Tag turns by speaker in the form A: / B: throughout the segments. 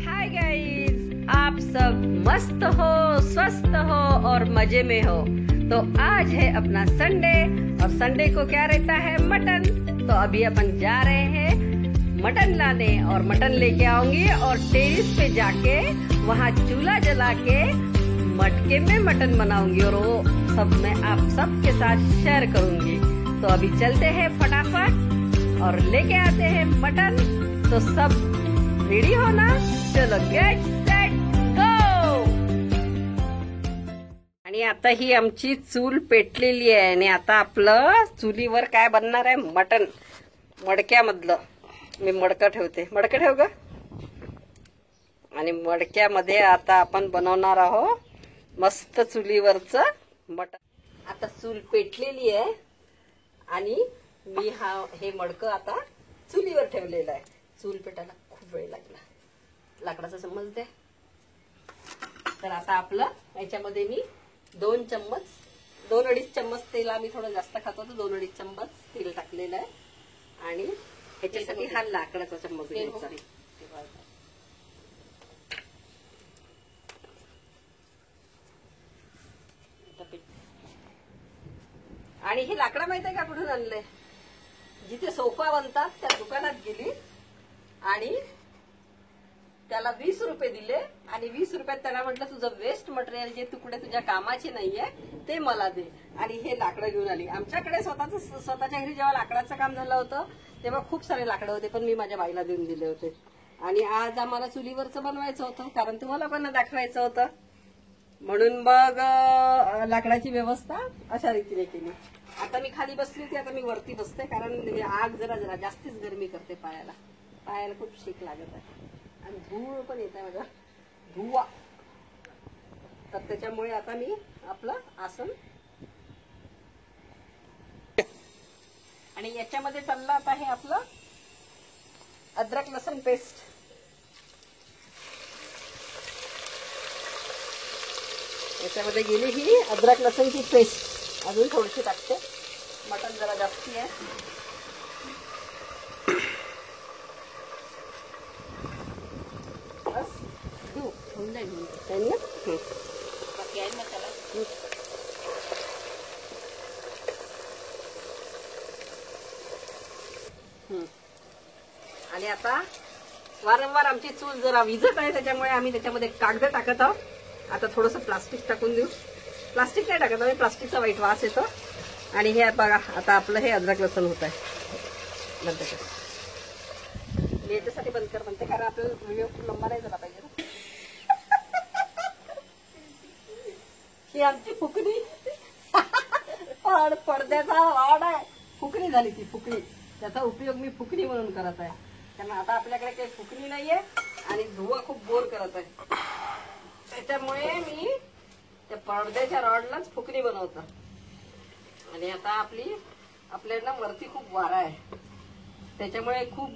A: Hi guys, आप सब मस्त हो, स्वस्थ हो और मजे में हो। तो आज है अपना संडे और संडे को क्या रहता है, मटन। तो अभी अपन जा रहे हैं मटन लाने और मटन लेके आऊंगी और टेरेस पे जाके वहाँ चूल्हा जला के मटके में मटन बनाऊंगी और वो सब मैं आप सबके साथ शेयर करूंगी। तो अभी चलते हैं फटाफट और लेके आते हैं मटन। तो सब रेडी हो ना, चलो गेट सेट गो। आणि आता ही आमची चूल पेटलेली आहे आणि आता आपलं चुलीवर काय बनणार आहे, मटन मडक्यामधलं। मी मडकं ठेवते, मडकं ठेव ग। आणि मडक्यामध्ये आता आपण बनवणार आहोत मस्त चुलीवरचं मटन। आता चूल पेटलेली आहे आणि मी हे मडकं आता चुलीवर ठेवलेलं आहे। चूल पेटायला खूप वेळ लागला, लाकडाचा चम्मच द्या। तर आता आपलं याच्यामध्ये मी 2-2.5 चम्मच तेल, आम्ही थोडं जास्त खातो तर 2-2.5 चम्मच तेल टाकलेलं आहे आणि ह्याच्यासाठी हा लाकडाचा चम्मच घ्यायचा। आणि हे लाकडं माहित आहे का कुठून आणलंय? जिथे सोफा बनतात त्या दुकानात गेली आणि त्याला 20 रुपये दिले आणि 20 रुपयात त्याला म्हटलं तुझं वेस्ट मटेरियल जे तुकडे तुझ्या कामाचे नाहीये ते मला दे, आणि हे लाकडं घेऊन आली। आमच्याकडे स्वतःच्या घरी जेव्हा लाकडाचं काम झालं होतं तेव्हा खूप सारे लाकडं होते, पण मी माझ्या बाईला देऊन दिले होते। आणि आज आम्हाला चुलीवरचं बनवायचं होतं कारण तुम्हाला पण दाखवायचं होतं, म्हणून मग लाकडाची व्यवस्था अशा रीतीने केली। आता मी खाली बसली होती, आता मी वरती बसते कारण आग जरा जास्तीच गरमी करते पायाला खूप शेक लागत आहे आणि धूळ पण येत आहे माझा धुवा। तर त्याच्यामुळे आता मी आपलं आसन आणि याच्यामध्ये चाललं आता हे आपलं अद्रक लसूण पेस्ट। याच्यामध्ये गेली ही अद्रक लसूणची पेस्ट, अजून थोडीशी टाकते, मटण जरा जास्ती आहे। बस होऊन जाईल ना, बाकी आहे मसाला। आणि आता वारंवार आमची चूल जरा विझत आहे, त्याच्यामुळे आम्ही त्याच्यामध्ये कागद टाकत आहोत। आता थोडंसं प्लास्टिक टाकून देऊ, प्लास्टिक नाही टाकत आम्ही, प्लास्टिकचा वाईट वास येतो। आणि हे बघा आता आपलं हे अद्रक लसूण होत आहे बंद कर, मी याच्यासाठी बंद कर म्हणते कारण आपल्याला व्हिडिओ खूप लंबा नाही झाला पाहिजे ना। ही आमची फुकणी पडद्याचा रॉड आहे, फुकणी झाली ती फुकणी, त्याचा उपयोग मी फुकणी म्हणून करत आहे कारण आता आपल्याकडे काही फुकणी नाहीये आणि धुवा खूप बोर करत आहे, त्याच्यामुळे मी त्या पडद्याच्या रॉडलाच फुकणी बनवतो। आणि आता आपल्याला वरती खूप वारा आहे, त्याच्यामुळे खूप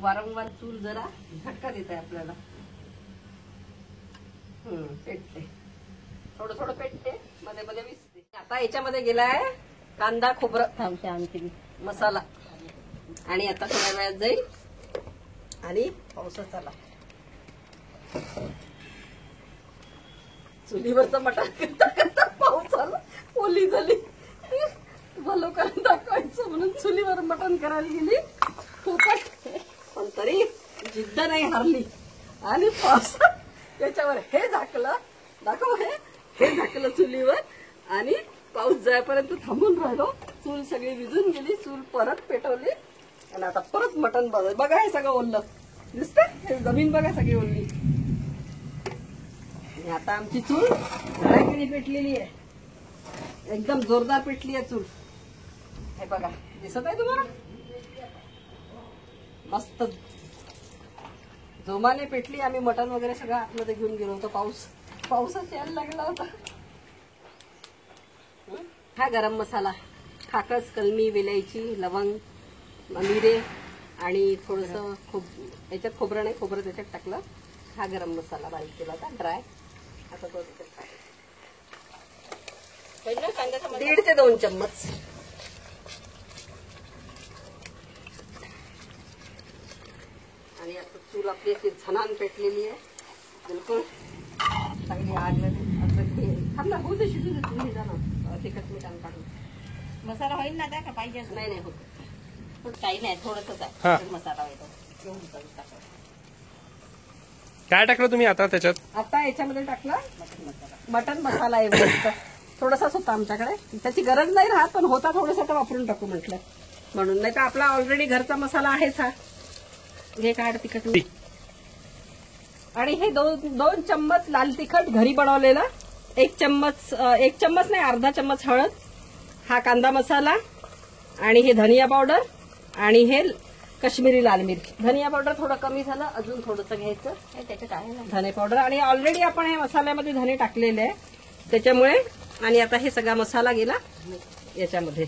A: वारंवार चूल जरा झटका देत आहे आपल्याला। पेटते थोडं पेटते, मध्ये मध्ये विसते। आता याच्यामध्ये गेलाय कांदा खोबरं मसाला आणि आता थोड्या वेळात जाईल आणि पावसाचा आला। चुलीवरचं मटण करता पाऊस आला, ओली झाली, लोकांना दाखवायचं म्हणून चुलीवर मटण करायला गेली खूपच, पण तरी जिद्द नाही हारली आणि पावसात याच्यावर हे झाकलं, दाखव हे झाकलं चुलीवर आणि पाऊस जायपर्यंत थांबून राहिलो। चूल सगळी विझून गेली, चूल परत पेटवली आणि आता परत मटण बनवलं। बघा हे सगळं ओललं दिसतंय, जमीन बघा सगळी ओलली। आणि आता आमची चूल धडाक्याने पेटलेली आहे, एकदम जोरदार पेटली आहे चूल। हे बघा दिसत आहे तुम्हाला, मस्त जोमाने पेटली। आम्ही मटण वगैरे सगळं आतमध्ये घेऊन गेलो होतो, पाऊसच यायला लागला होता। हा गरम मसाला, खाकस, कलमी, वेलायची, लवंग, मिरे आणि थोडंसं याच्यात खोबरं नाही, खोबरं त्याच्यात टाकलं। हा गरम मसाला बारीक केला होता ड्राय, आता तो त्याच्यात 1.5 ते 2 चम्मच। आणि आता चूल आपली अशी झणान पेटलेली आहे। बिलकुल चांगली आग थांब ना, होऊ दे, शिजू दे तुम्ही जा ना, तिखट मीठ काढून.
B: मसाला होईल ना त्या का पाहिजे?
A: नाही नाही होत, पण काही नाही, थोडंसंच
C: हा.
A: आहे मसाला येतो. एवढं टाकायचं.
C: काय टाकलं तुम्ही आता त्याच्यात?
A: आता याच्यामध्ये टाकलं मटन मसाला आहे मस्त. थोडासाच होता आमच्याकडे, त्याची गरज नाही राहत, पण होता थोडासा तर वापरून टाकू म्हटलं म्हणून. नाही तर आपला ऑलरेडी घरचा मसाला आहेच हा. हे काढ तिखट. आणि हे दोन चम्मच लाल तिखट घरी बनवलेला, एक चम्मच नाही, अर्धा चम्मच हळद, हा कांदा मसाला, आणि हे धनिया पावडर, आणि हे काश्मीरी लाल मिरची. धनिया पावडर थोडं कमी झालं, अजून थोडंसं घ्यायचं.
B: त्याच्यात आहे ना
A: धने पावडर, आणि ऑलरेडी आपण हे मसाल्यामध्ये धने टाकलेले आहे त्याच्यामुळे. आणि आता हे सगळा मसाला गेला याच्यामध्ये.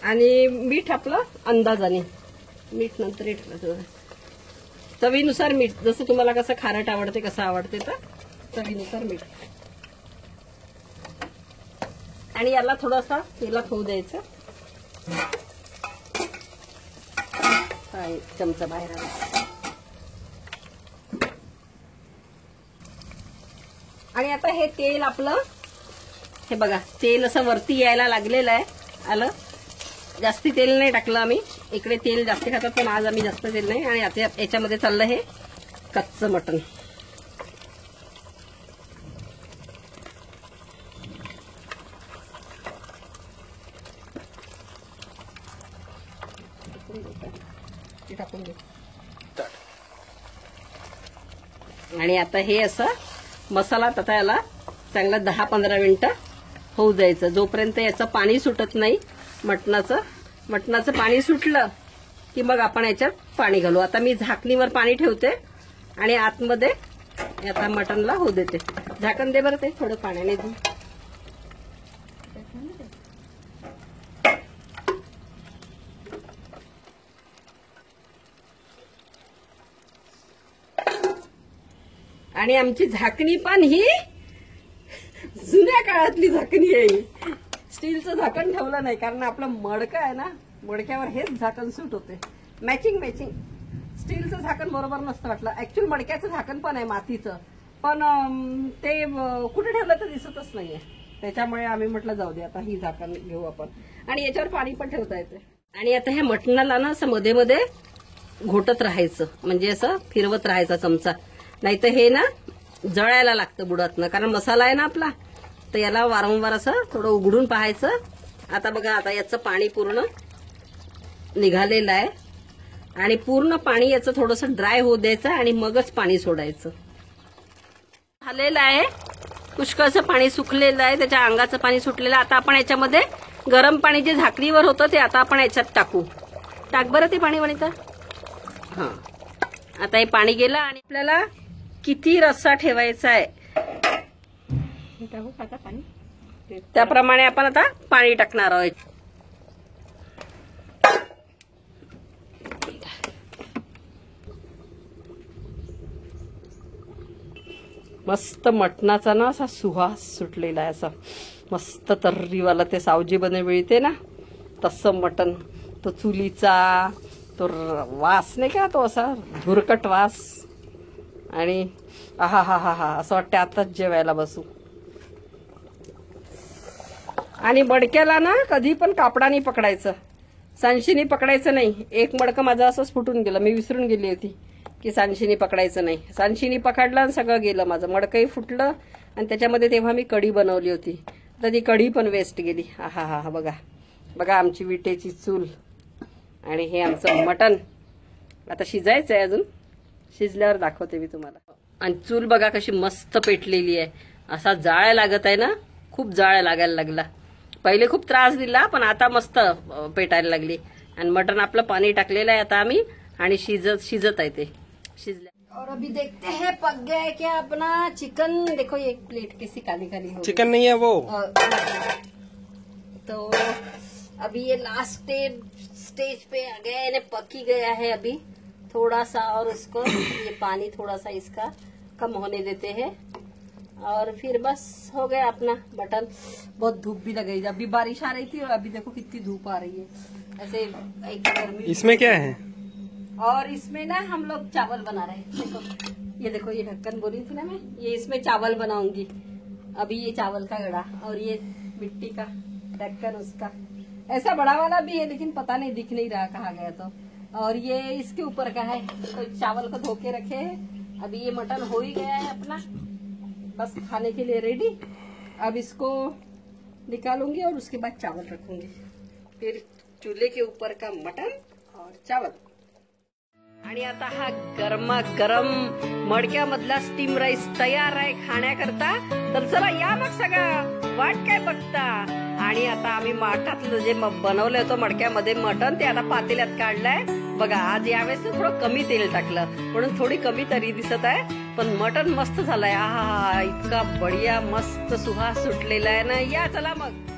A: आणि मीठ आपलं अंदाजाने, मीठ नंतर टाकलं, चवीनुसार मीठ, जसं तुम्हाला कसं खारट आवडते, कसं आवडते तर चवीनुसार मीठ. आणि याला थोडासा तेलात होऊ द्यायचं. चमचा बाहेर आला. आणि आता हे तेल आपलं, हे बघा तेल असं वरती यायला लागलेलं आहे. आलं, जास्ती तेल नाही टाकलं आम्ही, इकडे तेल जास्त खातात पण आज आम्ही जास्त तेल नाही. आणि आता याच्यामध्ये चाललं हे कच्चं मटण. टाकून दे. आणि आता हे असं मसाला आता याला चांगला 10-15 मिनिटं होऊ द्यायचं, जोपर्यंत याचं पाणी सुटत नाही मटणाचं पाणी सुटलं की मग आपण याच्यात पाणी घालू. आता मी झाकणीवर पाणी ठेवते आणि आतमध्ये आता मटणला होऊ देते. झाकण दे बरं, ते थोडं पाण्याने धुवून. आणि आमची झाकणी पण ही जुन्या काळातली झाकणी आहे. स्टीलचं झाकण ठेवलं नाही, कारण आपलं मडकं आहे ना, मडक्यावर हेच झाकण सूट होते. मॅचिंग. स्टीलचं झाकण बरोबर नसतं वाटलं. ऍक्च्युअली मडक्याचं झाकण पण आहे मातीचं, पण ते कुठे ठेवलं तर दिसतच नाहीये. त्याच्यामुळे आम्ही म्हटलं जाऊ दे, आता ही झाकण घेऊ आपण. आणि याच्यावर पाणी पण ठेवता येते. आणि आता ह्या मटणाला ना असं मध्ये मध्ये घोटत राहायचं, म्हणजे असं फिरवत राहायचा चमचा, नाही तर हे ना जळायला लागतं बुडातनं, कारण मसाला आहे ना आपला. तर याला वारंवार असं थोडं उघडून पाहायचं. आता बघा, आता याचं पाणी पूर्ण निघालेलं आहे आणि पूर्ण पाणी याचं थोडंसं ड्राय होऊ द्यायचं आणि मगच पाणी सोडायचं. झालेलं आहे, पुष्कळचं पाणी सुकलेलं आहे, त्याच्या अंगाचं पाणी सुटलेलं. आता आपण याच्यामध्ये गरम पाणी जे झाकणीवर होतं ते आता आपण याच्यात टाकू. टाक बरं ते पाणी वनिता. हा, आता हे पाणी गेलं आणि आपल्याला किती रस्सा ठेवायचा आहे त्याप्रमाणे आपण आता पाणी टाकणार आहोत. मस्त मटणाचा ना असा सुवास सुटलेला आहे, असा मस्त तर्रीवाला. ते सावजी बने मिळते ना तसं मटण, तो चुलीचा तो वास नाही का, तो असा धुरकट वास. आणि आहा हा हा हा, असं वाटतं आताच जेवायला बसू. आणि मडक्याला ना कधी पण कापडाने पकडायचं, सांशीने पकडायचं नाही. एक मडकं माझं असंच फुटून गेलं, मी विसरून गेली होती की सांशीने पकडायचं नाही. सांशीने पकडलं आणि सगळं गेलं माझं, मडकंही फुटलं. आणि त्याच्यामध्ये तेव्हा मी कढी बनवली होती, तर ती कढी पण वेस्ट गेली. आहा हा हा, बघा बघा आमची विटेची चूल आणि हे आमचं मटण. आता शिजायचं आहे, अजून शिजल्यावर दाखवते मी तुम्हाला. आणि चूल बघा कशी मस्त पेटलेली आहे, असा जाळ लागत आहे ना, खूप जाळ लागायला लागला. पहिले खूप त्रास दिला, पण आता मस्त पेटायला लागली. आणि मटण आपलं पाणी टाकलेलं आहे आता आम्ही, आणि शिजत आहे ते शिजल्या. और अभी देखते हैं पक गया है क्या अपना चिकन. देखो ये प्लेट कैसी काली काली हो गई.
C: चिकन नहीं है वो.
A: तो अभी ये लास्ट स्टेज पे आ गया है, पक ही गया है. अभी थोड़ा सा और इसको ये पानी थोड़ा सा इसका कम होने देते हैं. और फिर बस हो गया अपना मटन। बहुत धूप भी लग गई, अभी बारिश आ रही थी और अभी देखो कितनी धूप आ रही है। ऐसे एक गर्मी।
C: इसमें क्या है?
A: और इसमें ना हम लोग चावल बना रहे हैं। देखो ये देखो, ये ढक्कन बोली थी ना मैं, ये इसमें चावल बनाऊंगी। अभी ये चावल का गड़ा और ये मिट्टी का ढक्कन उसका। ऐसा बड़ा वाला भी है लेकिन पता नहीं, दिख नहीं रहा कहाँ गया तो। और ये इसके ऊपर का है, तो चावल को धो के रखे हैं। अभी ये मटन हो ही गया है अपना, बस खाने के लिए रेडी। अब इसको निकालूंगी और उसके बाद चावल रखूंगी, फिर चूल्हे के ऊपर का मटन और चावल। आणि आता हा गरमागरम मडक्यामधला स्टीम राईस तयार आहे खाण्याकरता। तर चला या मग सगळं, वाट काय बघता। आणि आता आम्ही माठातलं जे बनवलं होतं मडक्यामध्ये मटण, ते आता पातेल्यात काढलंय बघा। आज यावेळेस थोडं कमी तेल टाकलं म्हणून थोडी कमी तरी दिसत आहे, पण मटण मस्त झालंय। आहा, इतका बढिया मस्त सुहास सुटलेला आहे ना। या चला मग।